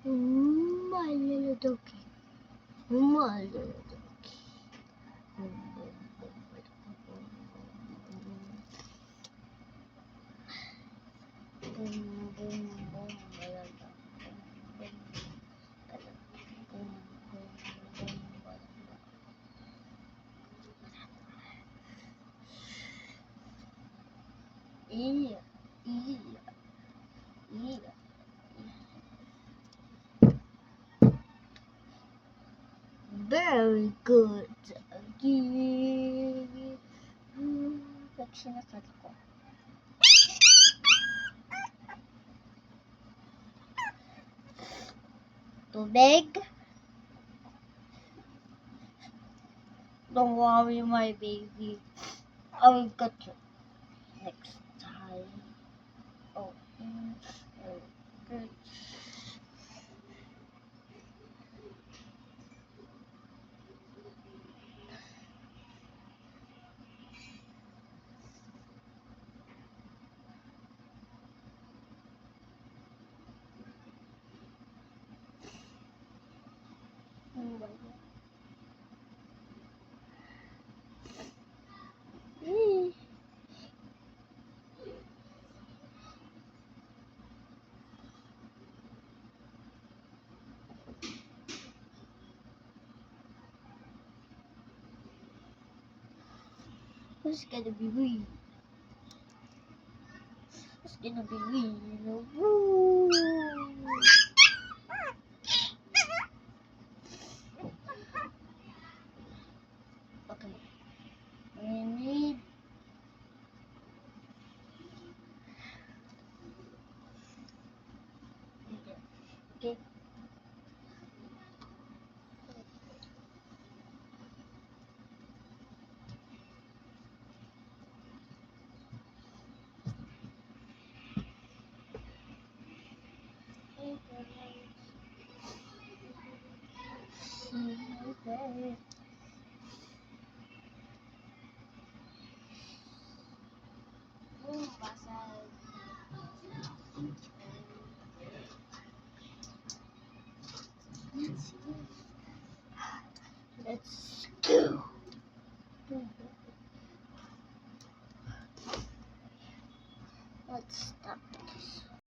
My little doggy. My little doggy. Yeah. Very good. Pag sinakal ko. Tubig. Don't worry, my baby. I will cut you next time. Oh, good. Who's gonna be me? Who's gonna be me? Woo! Okay. We need okay. Okay. Let's